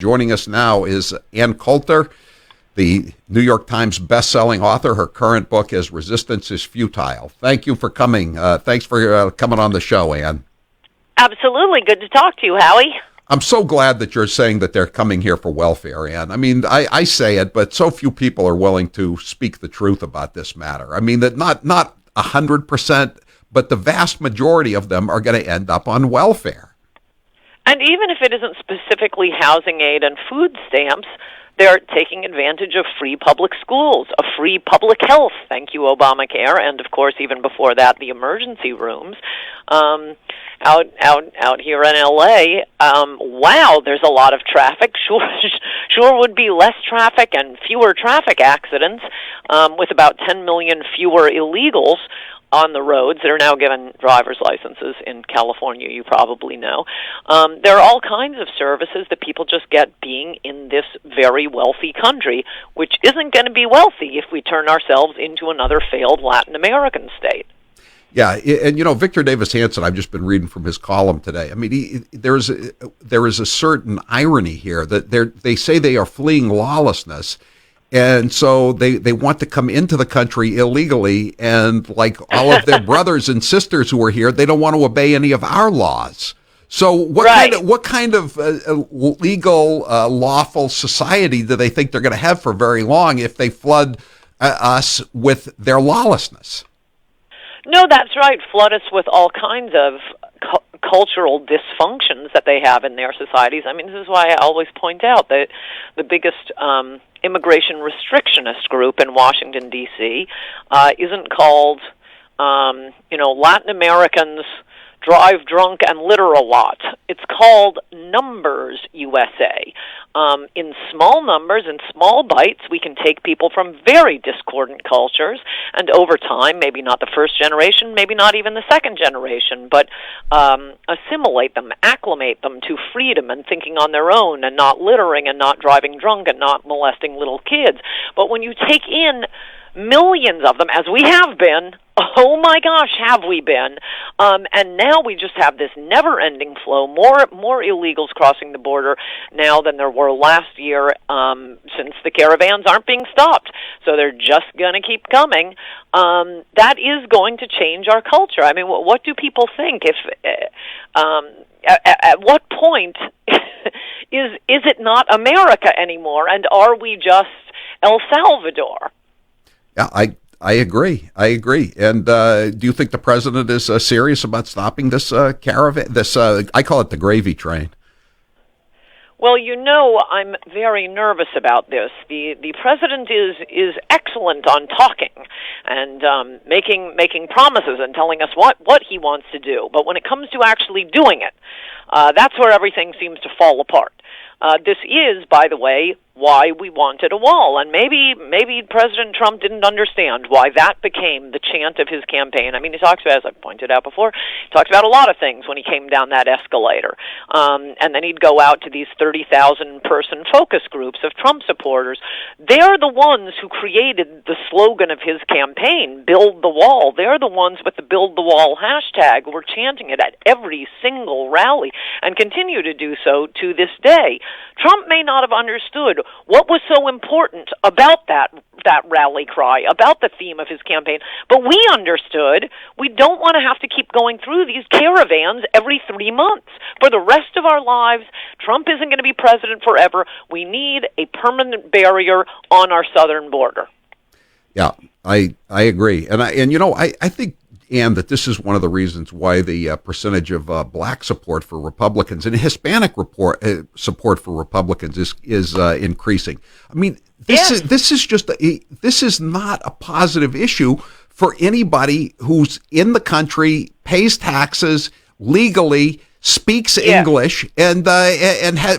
Joining us now is Ann Coulter, the New York Times best-selling author. Her current book is Resistance is Futile. Thank you for coming. Thanks for coming on the show, Ann. Absolutely. Good to talk to you, Howie. I'm so glad that you're saying that they're coming here for welfare, Ann. I mean, I say it, but so few people are willing to speak the truth about this matter. I mean, that not 100%, but the vast majority of them are going to end up on welfare. And even if it isn't specifically housing aid and food stamps, they're taking advantage of free public schools, of free public health, thank you, Obamacare, and, of course, even before that, the emergency rooms. Out here in L.A., wow, there's a lot of traffic. Sure would be less traffic and fewer traffic accidents with about 10 million fewer illegals on the roads. They're now given driver's licenses in California, you probably know. There are all kinds of services that people just get being in this very wealthy country, which isn't going to be wealthy if we turn ourselves into another failed Latin American state. Yeah, and Victor Davis Hanson, I've just been reading from his column today. I mean, there is a certain irony here that they say they are fleeing lawlessness, and so they want to come into the country illegally, and like all of their brothers and sisters who are here, they don't want to obey any of our laws. So what kind of legal, lawful society do they think they're going to have for very long if they flood us with their lawlessness? No, that's right. Flood us with all kinds of cultural dysfunctions that they have in their societies. I mean, this is why I always point out that the biggest immigration restrictionist group in Washington, D.C. Isn't called, Latin Americans drive drunk and litter a lot. It's called Numbers USA. In small numbers, in small bites, we can take people from very discordant cultures, and over time, maybe not the first generation, maybe not even the second generation, but assimilate them, acclimate them to freedom and thinking on their own, and not littering and not driving drunk and not molesting little kids. But when you take in millions of them, as we have been, oh my gosh, have we been, and now we just have this never-ending flow, more illegals crossing the border now than there were last year, since the caravans aren't being stopped, so they're just going to keep coming. That is going to change our culture. I mean, what do people think? If at what point is it not America anymore, and are we just El Salvador? Yeah, I agree. And do you think the president is serious about stopping this caravan? This I call it the gravy train. Well, I'm very nervous about this. The president is excellent on talking and making promises and telling us what he wants to do. But when it comes to actually doing it, that's where everything seems to fall apart. This is, by the way, why we wanted a wall. And maybe President Trump didn't understand why that became the chant of his campaign. I mean, he talks about, as I've pointed out before, he talked about a lot of things when he came down that escalator. And then he'd go out to these 30,000-person focus groups of Trump supporters. They're the ones who created the slogan of his campaign, Build the Wall. They're the ones with the Build the Wall hashtag who were chanting it at every single rally and continue to do so to this day. Trump may not have understood what was so important about that rally cry, about the theme of his campaign, but we understood. We don't want to have to keep going through these caravans every 3 months. For the rest of our lives, Trump isn't going to be president forever. We need a permanent barrier on our southern border. Yeah, I agree. And I think, Ann, that this is one of the reasons why the percentage of black support for Republicans and Hispanic support for Republicans is increasing. I mean, this is not a positive issue for anybody who's in the country, pays taxes legally, speaks English, and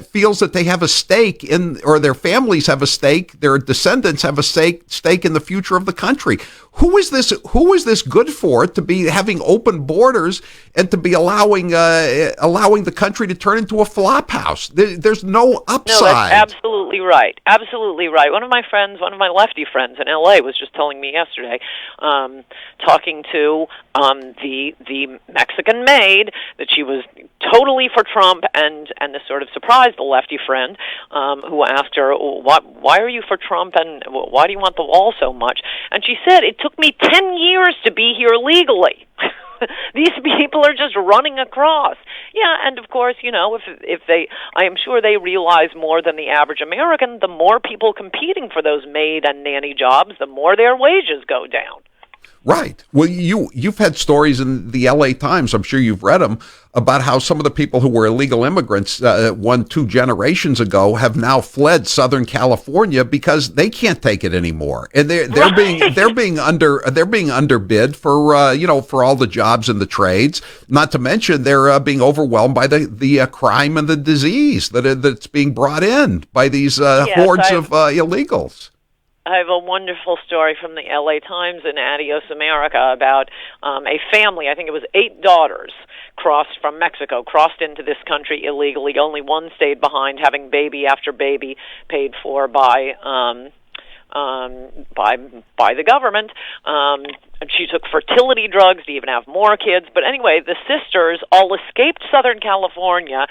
feels that they have a stake in, or their families have a stake, their descendants have a stake in the future of the country. Who is this good for, to be having open borders and to be allowing the country to turn into a flop house? There's no upside. No, that's absolutely right. Absolutely right. One of my lefty friends in L.A. was just telling me yesterday, talking to the Mexican maid, that she was totally for Trump, and this sort of surprised the lefty friend who asked her, why are you for Trump, and why do you want the wall so much? And she said, it took me 10 years to be here legally. These people are just running across. Yeah, and of course, if they, I am sure they realize more than the average American, the more people competing for those maid and nanny jobs, the more their wages go down. Right. Well, you've had stories in the L.A. Times, I'm sure you've read them, about how some of the people who were illegal immigrants 2 generations ago have now fled Southern California because they can't take it anymore, and they're being underbid for for all the jobs and the trades. Not to mention they're being overwhelmed by the crime and the disease that's being brought in by these hordes of illegals. I have a wonderful story from the L.A. Times in Adios America about a family. I think it was 8 daughters crossed from Mexico, crossed into this country illegally. Only one stayed behind, having baby after baby paid for by the government. And she took fertility drugs to even have more kids. But anyway, the sisters all escaped Southern California,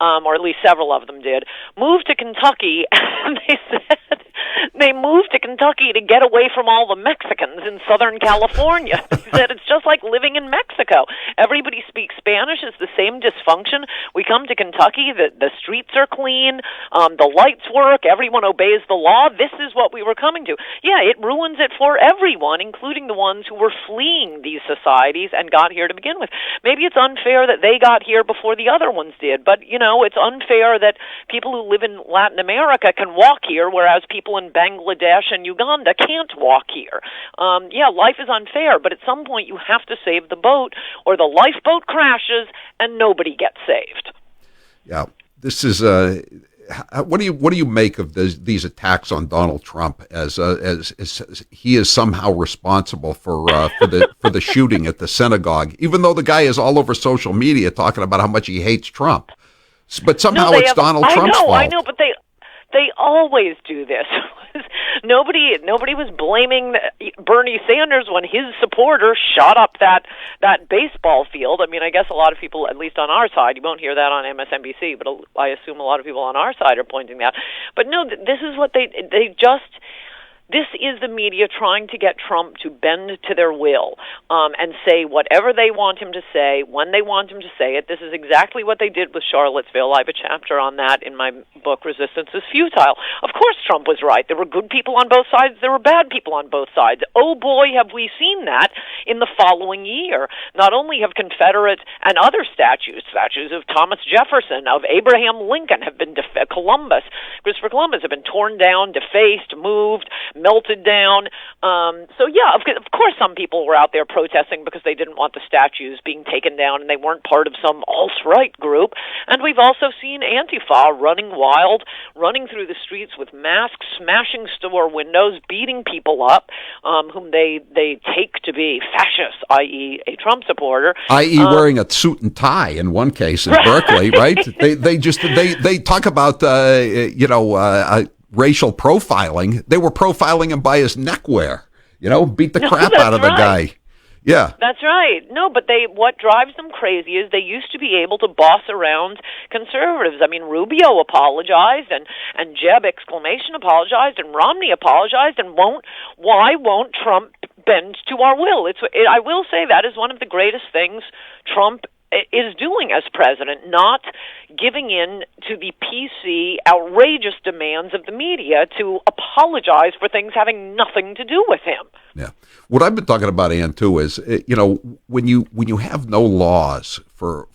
or at least several of them did, moved to Kentucky, and they said they moved to Kentucky to get away from all the Mexicans in Southern California. They said it's just like living in Mexico. Everybody speaks Spanish. It's the same dysfunction. We come to Kentucky, the streets are clean, the lights work, everyone obeys the law. This is what we were coming to. Yeah, it ruins it for everyone, including the ones who were fleeing these societies and got here to begin with. Maybe it's unfair that they got here before the other ones did, but, it's unfair that people who live in Latin America can walk here, whereas people in Bangladesh and Uganda can't walk here. Yeah, life is unfair, but at some point you have to save the boat, or the lifeboat crashes and nobody gets saved. Yeah, this is what do you make of these attacks on Donald Trump as he is somehow responsible for the shooting at the synagogue, even though the guy is all over social media talking about how much he hates Trump, but somehow it's Donald Trump's fault. I know, but they always do this. Nobody was blaming Bernie Sanders when his supporters shot up that baseball field. I mean, I guess a lot of people, at least on our side, you won't hear that on MSNBC, but I assume a lot of people on our side are pointing that. But no, this is what they just... This is the media trying to get Trump to bend to their will and say whatever they want him to say, when they want him to say it. This is exactly what they did with Charlottesville. I have a chapter on that in my book, Resistance is Futile. Of course Trump was right. There were good people on both sides. There were bad people on both sides. Oh, boy, have we seen that in the following year. Not only have Confederate and other statues of Thomas Jefferson, of Abraham Lincoln, have been Christopher Columbus, have been torn down, defaced, moved, melted down. So yeah, of course some people were out there protesting because they didn't want the statues being taken down and they weren't part of some alt-right group. And we've also seen Antifa running wild, running through the streets with masks, smashing store windows, beating people up, whom they take to be fascists, i.e. a Trump supporter. I.e. wearing a suit and tie in one case in Berkeley, right? They talk about, racial profiling. They were profiling him by his neckwear, beat the crap out of the guy. Yeah. That's right. No, but what drives them crazy is they used to be able to boss around conservatives. I mean, Rubio apologized and Jeb apologized and Romney apologized, and why won't Trump bend to our will? I will say that is one of the greatest things Trump is doing as president, not giving in to the PC outrageous demands of the media to apologize for things having nothing to do with him. Yeah. What I've been talking about, Ann, too, is, when you have no laws for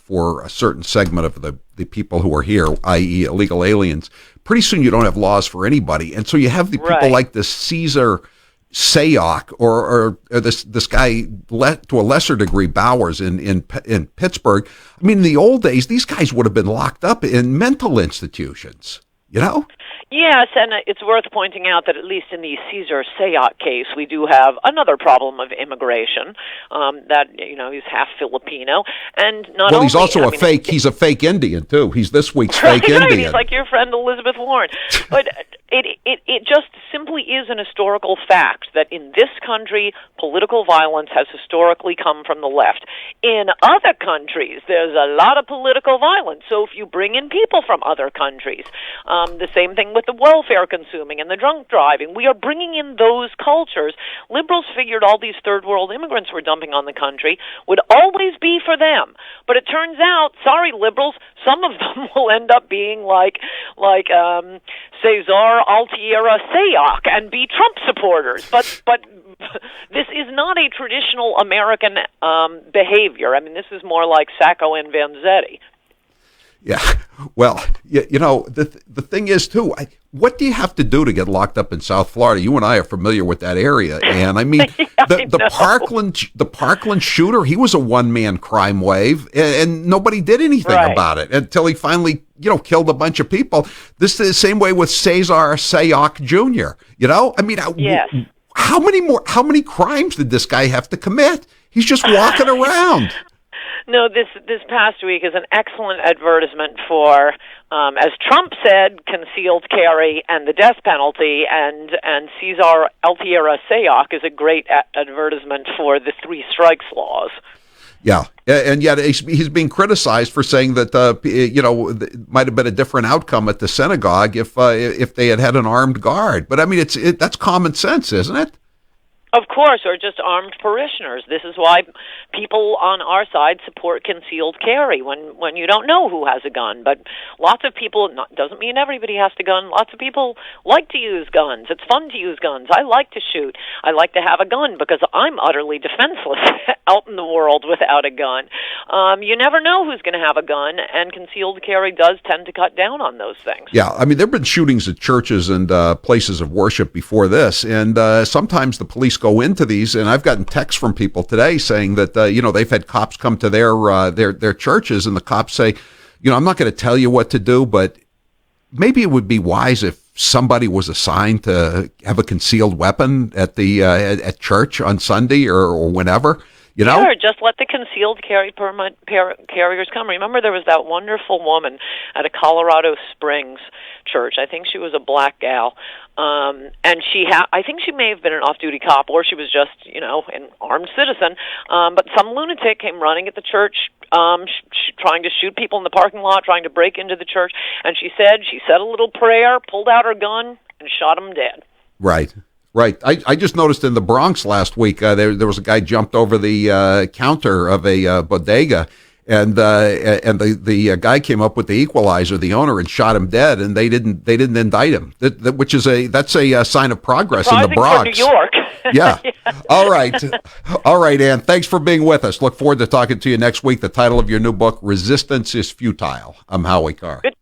a certain segment of the people who are here, i.e. illegal aliens, pretty soon you don't have laws for anybody. And so you have the people like this Caesar Sayoc or this guy, to a lesser degree, Bowers in Pittsburgh. I mean, in the old days, these guys would have been locked up in mental institutions, Yes, and it's worth pointing out that at least in the Caesar Sayoc case, we do have another problem of immigration, that, he's half Filipino. And he's also he's a fake Indian, too. He's this week's fake Indian. He's like your friend Elizabeth Warren. But It just simply is an historical fact that in this country, political violence has historically come from the left. In other countries, there's a lot of political violence. So if you bring in people from other countries, the same thing with the welfare consuming and the drunk driving, we are bringing in those cultures. Liberals figured all these third world immigrants we're dumping on the country would always be for them. But it turns out, sorry liberals, some of them will end up being like Cesar Altiera Sayoc and be Trump supporters. But this is not a traditional American behavior. I mean, this is more like Sacco and Vanzetti. Yeah, well, the thing is, too, what do you have to do to get locked up in South Florida? You and I are familiar with that area, and I mean, the Parkland shooter, he was a one-man crime wave, and nobody did anything about it until he finally, killed a bunch of people. This is the same way with Cesar Sayoc Jr., I mean, yes. How many crimes did this guy have to commit? He's just walking around. No, this past week is an excellent advertisement for, as Trump said, concealed carry and the death penalty, and Cesar Altiera Sayoc is a great advertisement for the three strikes laws. Yeah, and yet he's being criticized for saying that it might have been a different outcome at the synagogue if they had an armed guard. But I mean, that's common sense, isn't it? Of course, or just armed parishioners. This is why people on our side support concealed carry when you don't know who has a gun. But lots of people, doesn't mean everybody has a gun. Lots of people like to use guns. It's fun to use guns. I like to shoot. I like to have a gun because I'm utterly defenseless out in the world without a gun. You never know who's going to have a gun, and concealed carry does tend to cut down on those things. Yeah, I mean, there have been shootings at churches and places of worship before this, and sometimes the police go into these, and I've gotten texts from people today saying that they've had cops come to their churches, and the cops say, I'm not going to tell you what to do, but maybe it would be wise if somebody was assigned to have a concealed weapon at the at church on Sunday or whenever. Sure, just let the concealed carry permit carriers come. Remember, there was that wonderful woman at a Colorado Springs church. I think she was a black gal, and I think she may have been an off-duty cop, or she was just, an armed citizen. But some lunatic came running at the church, trying to shoot people in the parking lot, trying to break into the church. And she said a little prayer, pulled out her gun, and shot him dead. Right. Right. I just noticed in the Bronx last week, there was a guy jumped over the counter of a bodega, and the guy came up with the equalizer, the owner, and shot him dead, and they didn't indict him. Which is that's a sign of progress in the Bronx. For New York. Yeah. All right, Ann. Thanks for being with us. Look forward to talking to you next week. The title of your new book, Resistance is Futile. I'm Howie Carr. Good.